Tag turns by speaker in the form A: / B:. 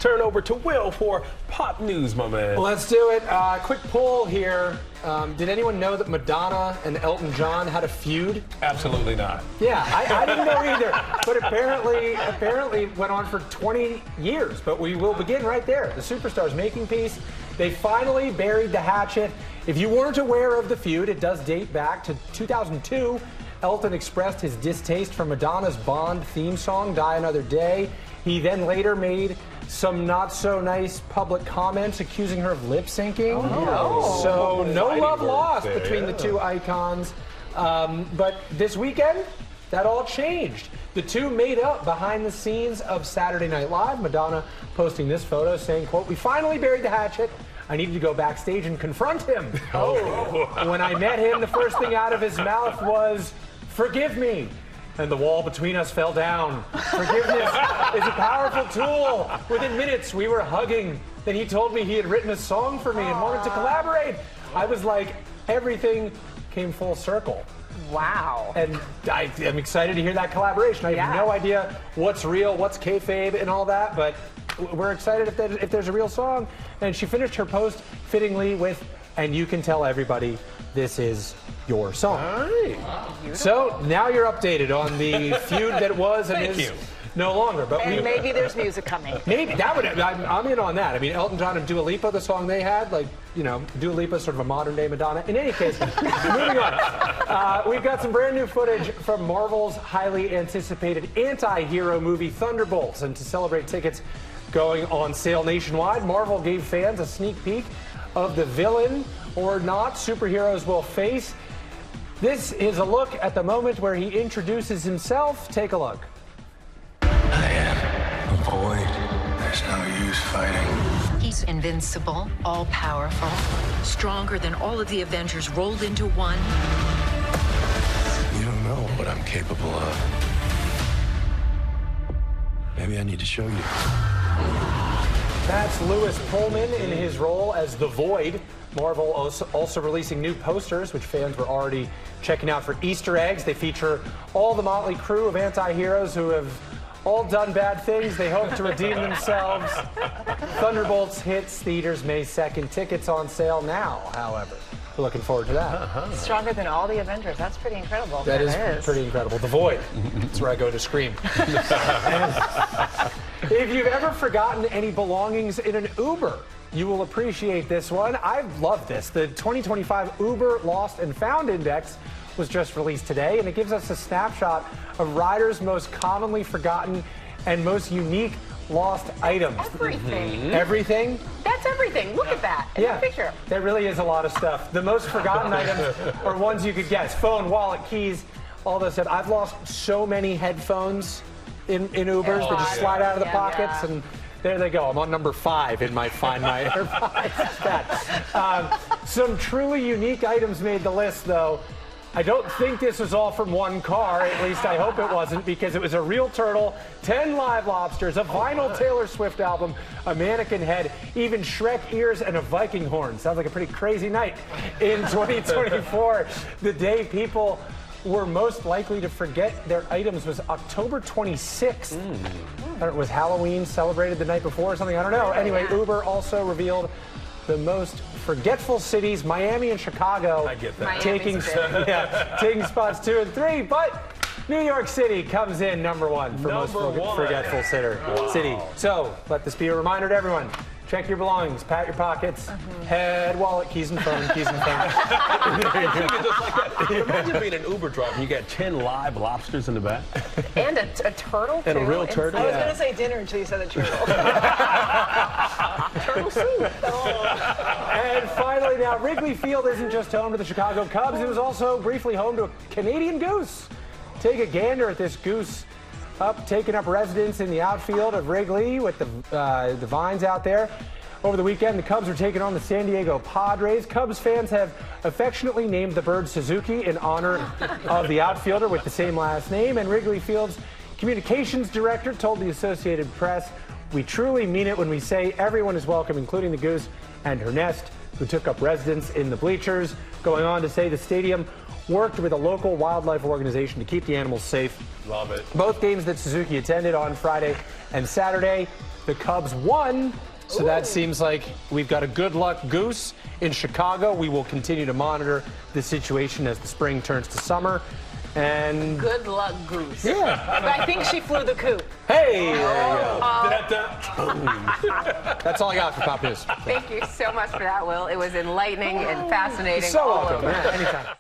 A: Turn over to Will for pop news, my man.
B: Let's do it. Quick poll here. Did anyone know that Madonna and Elton John had a feud?
A: Absolutely not.
B: Yeah, I didn't know either. But apparently went on for 20 years. But we will begin right there. The Superstars making peace. They finally buried the hatchet. If you weren't aware of the feud, it does date back to 2002. Elton expressed his distaste for Madonna's Bond theme song, Die Another Day. He then later made some not so nice public comments accusing her of lip syncing.
A: Oh.
B: So no love lost
A: there,
B: between the two icons. But this weekend, that all changed. The two made up behind the scenes of Saturday Night Live. Madonna posting this photo saying, quote, "We finally buried the hatchet. I needed to go backstage and confront him. When I met him, the first thing out of his mouth was, 'Forgive me.' And the wall between us fell down. Forgiveness is a powerful tool. Within minutes, we were hugging. Then he told me he had written a song for me and wanted to collaborate. I was like, everything came full circle."
C: Wow.
B: And I'm excited to hear that collaboration. I have no idea what's real, what's kayfabe and all that, but we're excited if there's a real song. And she finished her post fittingly with, "And you can tell everybody this is your song."
A: All right.
B: So now you're updated on the feud that was and
A: Thank
B: is
A: you.
B: no longer. But
C: And maybe there's music coming.
B: maybe that would. I'm in on that. I mean, Elton John and Dua Lipa, the song they had, like, you know, Dua Lipa, sort of a modern day Madonna. In any case, moving on. We've got some brand new footage from Marvel's highly anticipated anti-hero movie Thunderbolts, and to celebrate tickets going on sale nationwide, Marvel gave fans a sneak peek of the villain or not superheroes will face. This is a look at the moment where he introduces himself. Take a look.
D: I am a void. There's no use fighting.
E: He's invincible, all-powerful, stronger than all of the Avengers rolled into one.
D: You don't know what I'm capable of. Maybe I need to show you.
B: That's Lewis Pullman in his role as the Void. Marvel also releasing new posters, which fans were already checking out for Easter eggs. They feature all the motley crew of anti-heroes who have all done bad things. They hope to redeem themselves. Thunderbolts hits theaters May 2nd. Tickets on sale now, however. We're looking forward to that.
C: Stronger than all the Avengers. That's pretty incredible.
B: That is pretty incredible. The Void. That's where I go to scream. And if you've ever forgotten any belongings in an Uber, you will appreciate this one. I love this. The 2025 Uber Lost and Found Index was just released today, and it gives us a snapshot of riders' most commonly forgotten and most unique lost items.
C: Everything.
B: Everything?
C: That's everything. Look at that in the picture.
B: That really is a lot of stuff. The most forgotten items are ones you could guess. Phone, wallet, keys, all this stuff. I've lost so many headphones in Ubers that just slide out of the pockets, and there they go. I'm on number 5 in my Find My AirPods. Some truly unique items made the list, though. I don't think this was all from one car, at least I hope it wasn't, because it was a real turtle, 10 live lobsters, a vinyl Taylor Swift album, a mannequin head, even Shrek ears, and a Viking horn. Sounds like a pretty crazy night in 2024. The day people were most likely to forget their items was October 26th. I don't know, was Halloween celebrated the night before or something? I don't know. Anyway, Uber also revealed the most forgetful cities, Miami and Chicago,
A: I get that.
B: taking spots 2 and 3, but New York City comes in number 1 for most forgetful city. So let this be a reminder to everyone. Check your belongings, pat your pockets, head, wallet, keys and phone, keys and phone.
A: Imagine being an Uber driver and you got 10 live lobsters in the back.
C: And a turtle, too.
A: And a real turtle.
F: I was going to say dinner until you said the turtle.
C: Turtle soup.
B: And finally now, Wrigley Field isn't just home to the Chicago Cubs, it was also briefly home to a Canadian goose. Take a gander at this goose taking up residence in the outfield of Wrigley with the vines out there. Over the weekend, the Cubs were taking on the San Diego Padres. Cubs fans have affectionately named the bird Suzuki in honor of the outfielder with the same last name. And Wrigley Field's communications director told the Associated Press, "We truly mean it when we say everyone is welcome, including the goose and her nest, who took up residence in the bleachers." Going on to say the stadium worked with a local wildlife organization to keep the animals safe.
A: Love it.
B: Both games that Suzuki attended on Friday and Saturday The Cubs won, so that seems like we've got a good luck goose in Chicago. We will continue to monitor the situation as the spring turns to summer. And
C: Good luck, goose.
B: yeah,
F: But I think she flew the coop.
B: hey, there you go. That's all I got for Pop News.
C: Thank you so much for that, Will. It was enlightening and fascinating.
B: So
C: all
B: welcome.
C: over.
B: Yeah, anytime.